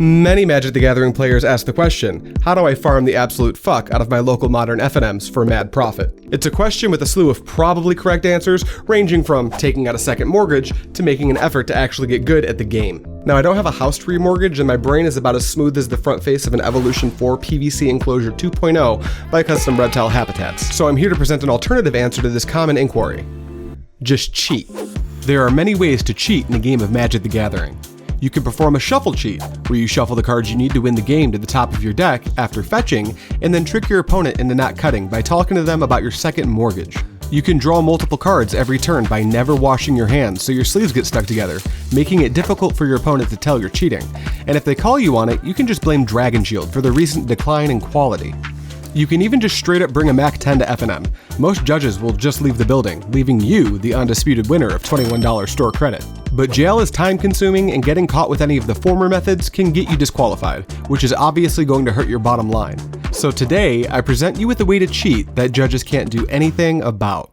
Many Magic the Gathering players ask the question, how do I farm the absolute fuck out of my local modern FNMs for mad profit? It's a question with a slew of probably correct answers, ranging from taking out a second mortgage to making an effort to actually get good at the game. Now, I don't have a house to remortgage, and my brain is about as smooth as the front face of an Evolution 4 PVC Enclosure 2.0 by Custom Reptile Habitats, so I'm here to present an alternative answer to this common inquiry. Just cheat. There are many ways to cheat in a game of Magic the Gathering. You can perform a shuffle cheat, where you shuffle the cards you need to win the game to the top of your deck after fetching, and then trick your opponent into not cutting by talking to them about your second mortgage. You can draw multiple cards every turn by never washing your hands so your sleeves get stuck together, making it difficult for your opponent to tell you're cheating. And if they call you on it, you can just blame Dragon Shield for the recent decline in quality. You can even just straight up bring a Mac 10 to FNM. Most judges will just leave the building, leaving you the undisputed winner of $21 store credit. But jail is time consuming, and getting caught with any of the former methods can get you disqualified, which is obviously going to hurt your bottom line. So today, I present you with a way to cheat that judges can't do anything about.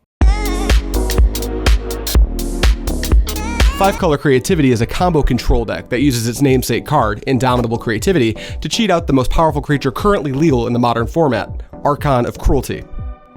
5-Color Creativity is a combo control deck that uses its namesake card, Indomitable Creativity, to cheat out the most powerful creature currently legal in the modern format, Archon of Cruelty.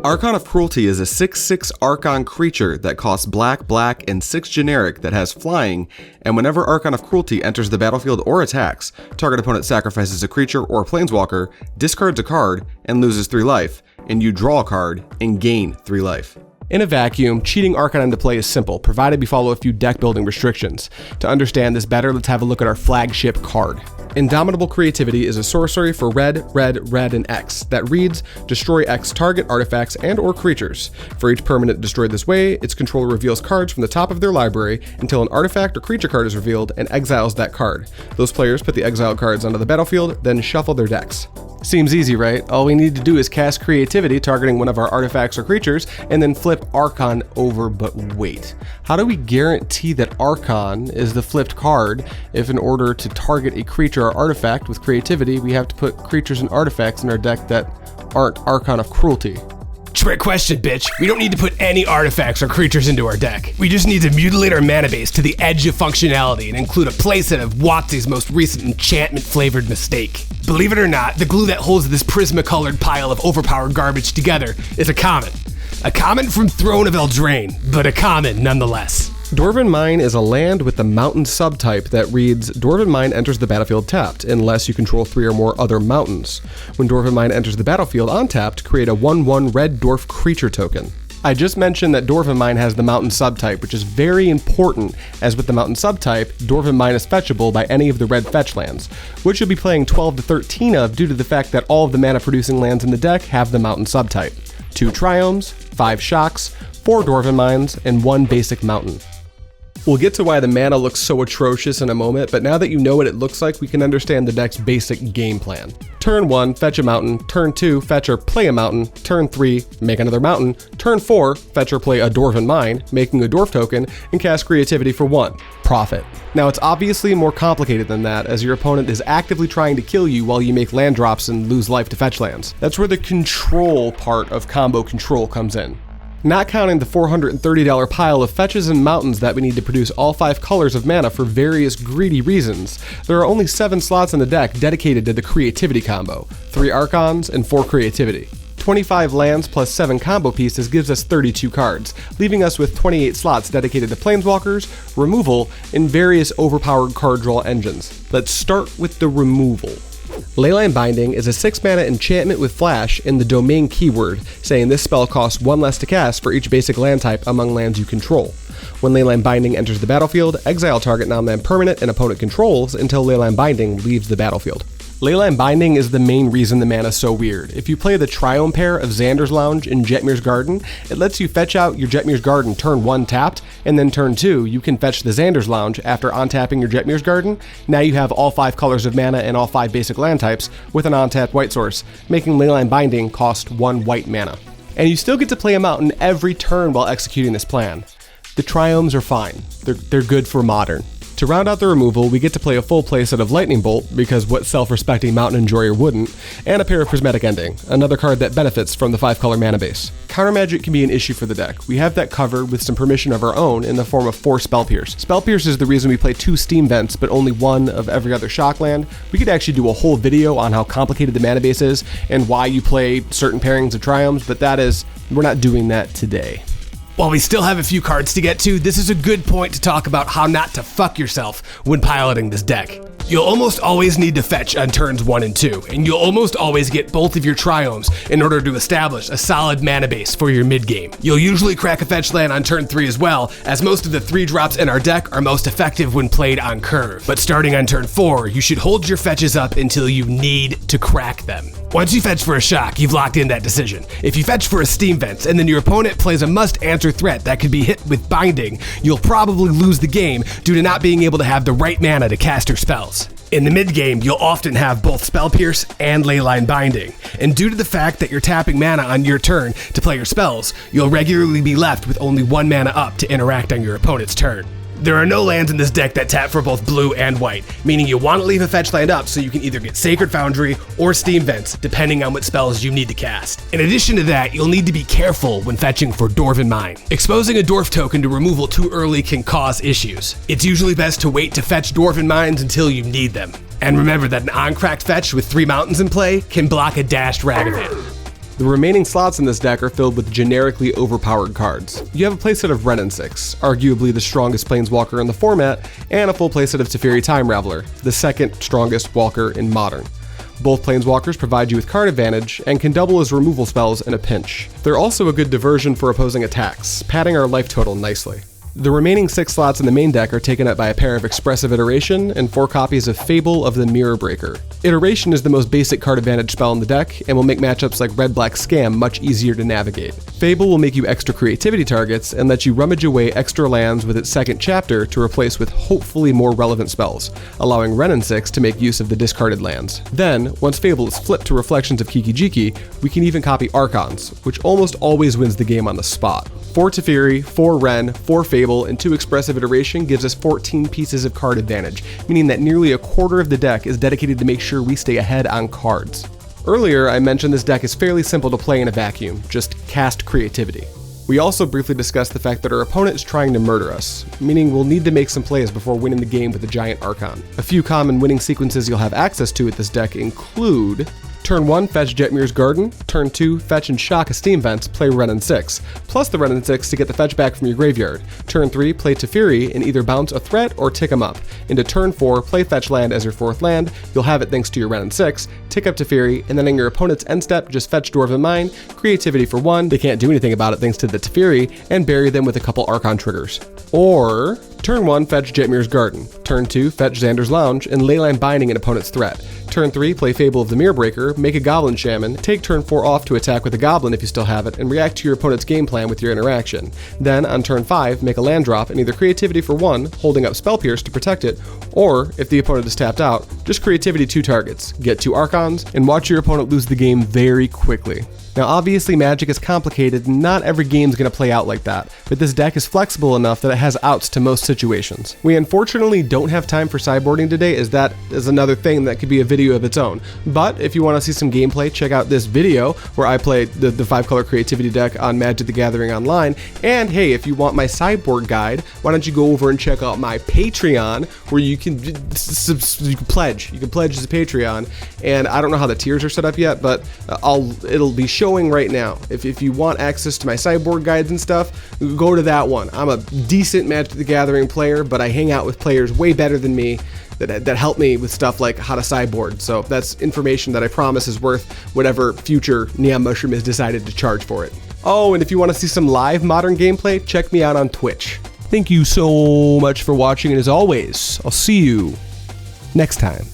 Archon of Cruelty is a 6/6 Archon creature that costs black, and 6 generic that has flying, and whenever Archon of Cruelty enters the battlefield or attacks, target opponent sacrifices a creature or planeswalker, discards a card, and loses 3 life, and you draw a card and gain 3 life. In a vacuum, cheating Archon into play is simple, provided we follow a few deck building restrictions. To understand this better, let's have a look at our flagship card. Indomitable Creativity is a sorcery for red, and X that reads, destroy X target artifacts and or creatures. For each permanent destroyed this way, its controller reveals cards from the top of their library until an artifact or creature card is revealed and exiles that card. Those players put the exiled cards onto the battlefield, then shuffle their decks. Seems easy, right? All we need to do is cast Creativity targeting one of our artifacts or creatures, and then flip Archon over, but wait. How do we guarantee that Archon is the flipped card if in order to target a creature or artifact with Creativity, we have to put creatures and artifacts in our deck that aren't Archon of Cruelty? Trick question, bitch. We don't need to put any artifacts or creatures into our deck. We just need to mutilate our mana base to the edge of functionality and include a playset of Watsy's most recent enchantment-flavored mistake. Believe it or not, the glue that holds this Prisma-colored pile of overpowered garbage together is a common. A common from Throne of Eldraine, but a common nonetheless. Dwarven Mine is a land with the mountain subtype that reads, Dwarven Mine enters the battlefield tapped, unless you control 3 or more other mountains. When Dwarven Mine enters the battlefield untapped, create a 1/1 red dwarf creature token. I just mentioned that Dwarven Mine has the mountain subtype, which is very important, as with the mountain subtype, Dwarven Mine is fetchable by any of the red fetch lands, which you'll be playing 12 to 13 of due to the fact that all of the mana producing lands in the deck have the mountain subtype. 2 Triomes, 5 Shocks, 4 Dwarven Mines, and 1 basic mountain. We'll get to why the mana looks so atrocious in a moment, but now that you know what it looks like, we can understand the deck's basic game plan. Turn 1, fetch a mountain. Turn 2, fetch or play a mountain. Turn 3, make another mountain. Turn 4, fetch or play a Dwarven Mine, making a dwarf token, and cast Creativity for 1. Profit. Now it's obviously more complicated than that, as your opponent is actively trying to kill you while you make land drops and lose life to fetch lands. That's where the control part of combo control comes in. Not counting the $430 pile of fetches and mountains that we need to produce all 5 colors of mana for various greedy reasons, there are only 7 slots in the deck dedicated to the Creativity combo, 3 Archons and 4 Creativity. 25 lands plus 7 combo pieces gives us 32 cards, leaving us with 28 slots dedicated to Planeswalkers, removal, and various overpowered card draw engines. Let's start with the removal. Leyline Binding is a 6-mana enchantment with flash in the domain keyword, saying this spell costs 1 less to cast for each basic land type among lands you control. When Leyline Binding enters the battlefield, exile target non-land permanent and opponent controls until Leyline Binding leaves the battlefield. Leyline Binding is the main reason the mana is so weird. If you play the Triome pair of Xander's Lounge and Jetmir's Garden, it lets you fetch out your Jetmir's Garden turn 1 tapped, and then turn 2, you can fetch the Xander's Lounge after untapping your Jetmir's Garden. Now you have all 5 colors of mana and all 5 basic land types with an untapped white source, making Leyline Binding cost 1 white mana. And you still get to play a mountain every turn while executing this plan. The Triomes are fine. They're good for modern. To round out the removal, we get to play a full playset of Lightning Bolt, because what self-respecting Mountain Enjoyer wouldn't, and a pair of Prismatic Ending, another card that benefits from the 5-color mana base. Counter magic can be an issue for the deck. We have that covered with some permission of our own in the form of 4 Spell Pierce. Spell Pierce is the reason we play 2 Steam Vents, but only 1 of every other shock land. We could actually do a whole video on how complicated the mana base is and why you play certain pairings of Triomes, but we're not doing that today. While we still have a few cards to get to, this is a good point to talk about how not to fuck yourself when piloting this deck. You'll almost always need to fetch on turns 1 and 2, and you'll almost always get both of your Triomes in order to establish a solid mana base for your mid-game. You'll usually crack a fetch land on turn 3 as well, as most of the 3 drops in our deck are most effective when played on curve. But starting on turn 4, you should hold your fetches up until you need to crack them. Once you fetch for a shock, you've locked in that decision. If you fetch for a Steam Vents, and then your opponent plays a must-answer threat that could be hit with Binding, you'll probably lose the game due to not being able to have the right mana to cast your spells. In the mid-game, you'll often have both Spell Pierce and Leyline Binding, and due to the fact that you're tapping mana on your turn to play your spells, you'll regularly be left with only 1 mana up to interact on your opponent's turn. There are no lands in this deck that tap for both blue and white, meaning you want to leave a fetch land up so you can either get Sacred Foundry or Steam Vents, depending on what spells you need to cast. In addition to that, you'll need to be careful when fetching for Dwarven Mine. Exposing a Dwarf token to removal too early can cause issues. It's usually best to wait to fetch Dwarven Mines until you need them. And remember that an uncracked fetch with 3 mountains in play can block a dashed Ragavan. The remaining slots in this deck are filled with generically overpowered cards. You have a playset of Wrenn and 6, arguably the strongest planeswalker in the format, and a full playset of Teferi Time Raveler, the second strongest walker in Modern. Both planeswalkers provide you with card advantage and can double as removal spells in a pinch. They're also a good diversion for opposing attacks, padding our life total nicely. The remaining 6 slots in the main deck are taken up by a pair of Expressive Iteration and 4 copies of Fable of the Mirror Breaker. Iteration is the most basic card advantage spell in the deck and will make matchups like Red-Black Scam much easier to navigate. Fable will make you extra creativity targets and let you rummage away extra lands with its second chapter to replace with hopefully more relevant spells, allowing Wrenn and 6 to make use of the discarded lands. Then, once Fable is flipped to Reflections of Kiki-Jiki, we can even copy Archons, which almost always wins the game on the spot. 4 Teferi, 4 Wrenn, 4 Fable, and 2 Expressive Iteration gives us 14 pieces of card advantage, meaning that nearly a quarter of the deck is dedicated to make sure we stay ahead on cards. Earlier, I mentioned this deck is fairly simple to play in a vacuum, just cast creativity. We also briefly discussed the fact that our opponent is trying to murder us, meaning we'll need to make some plays before winning the game with a giant Archon. A few common winning sequences you'll have access to with this deck include: Turn 1, fetch Jetmir's Garden. Turn 2, fetch and shock a Steam Vents, play Wrenn and 6, plus the Wrenn and 6 to get the fetch back from your graveyard. Turn 3, play Teferi and either bounce a threat or tick 'em up. Into turn 4, play fetch land as your 4th land. You'll have it thanks to your Wrenn and 6, tick up Teferi, and then in your opponent's end step, just fetch Dwarven Mine, creativity for 1, they can't do anything about it thanks to the Teferi, and bury them with a couple Archon triggers. Or, turn 1, fetch Jetmir's Garden. Turn 2, fetch Xander's Lounge, and Leyline Binding an opponent's threat. Turn 3, play Fable of the Mirror Breaker, make a Goblin Shaman, take turn 4 off to attack with a Goblin if you still have it, and react to your opponent's game plan with your interaction. Then, on turn 5, make a land drop and either creativity for 1, holding up Spell Pierce to protect it, or, if the opponent is tapped out, just creativity 2 targets, get 2 Archons, and watch your opponent lose the game very quickly. Now obviously Magic is complicated and not every game's going to play out like that, but this deck is flexible enough that it has outs to most situations. We unfortunately don't have time for sideboarding today, as that is another thing that could be a video of its own. But if you want to see some gameplay, check out this video where I play the 5-color creativity deck on Magic the Gathering Online. And hey, if you want my sideboard guide, why don't you go over and check out my Patreon, where you can pledge. You can pledge as a Patreon, and I don't know how the tiers are set up yet, but it'll be showing right now. If you want access to my sideboard guides and stuff, go to that one. I'm a decent Magic the Gathering player, but I hang out with players way better than me that help me with stuff like how to sideboard. So that's information that I promise is worth whatever future Neon Mushroom has decided to charge for it. Oh, and if you want to see some live Modern gameplay, check me out on Twitch. Thank you so much for watching, and as always, I'll see you next time.